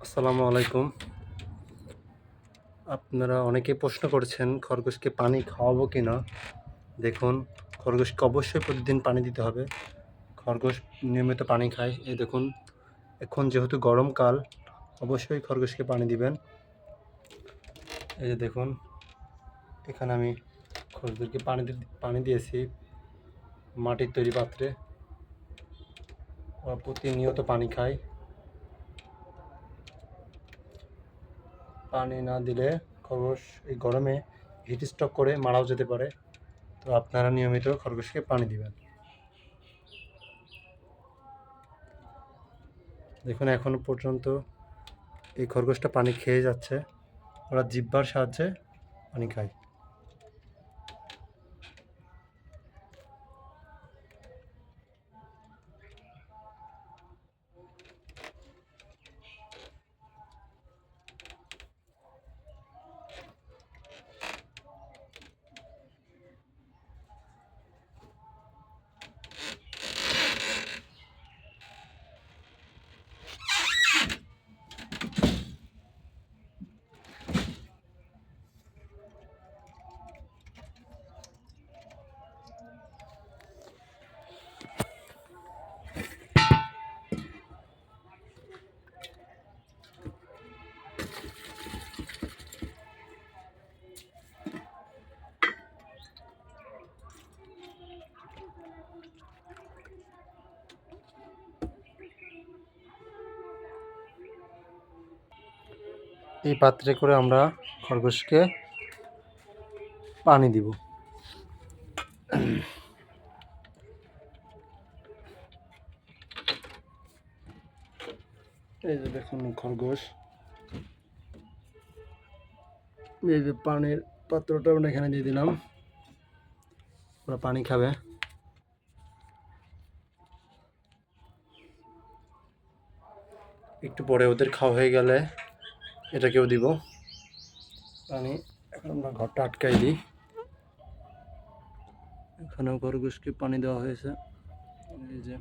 আসসালামু আলাইকুম। আপনারা অনেকেই প্রশ্ন করেছেন খরগোশকে পানি খাওয়াবো কিনা। দেখুন, খরগোশকে অবশ্যই প্রতিদিন পানি দিতে হবে। খরগোশ নিয়মিত পানি খায়। এই দেখুন, এখন যেহেতু গরমকাল, অবশ্যই খরগোশকে পানি দিবেন। এই যে দেখুন, এখানে আমি খরগোশকে পানি দিয়েছি মাটির তৈরি পাত্রে। ওরা প্রতিনিয়ত পানি খায়। পানি না দিলে খরগোশ এই গরমে হিট স্ট্রোক করে মারাও যেতে পারে। তো আপনারা নিয়মিত খরগোশকে পানি দিবেন। দেখুন, এখনো পর্যন্ত এই খরগোশটা পানি খেয়ে যাচ্ছে। ওরা জিহ্বার সাহায্যে পানি খায়। এই পাত্রে করে আমরা খরগোশকে পানি দিব। এই যে দেখুন খরগোশ, এই যে পানির পাত্রটা আমরা এখানে দিয়ে দিলাম। ওরা পানি খাবে। একটু পরে ওদের খাওয়া হয়ে গেলে এটাকেও দিব পানি। এখন আমরা ঘরটা আটকাই দিই। এখানেও খরগোশকে পানি দেওয়া হয়েছে। এই যে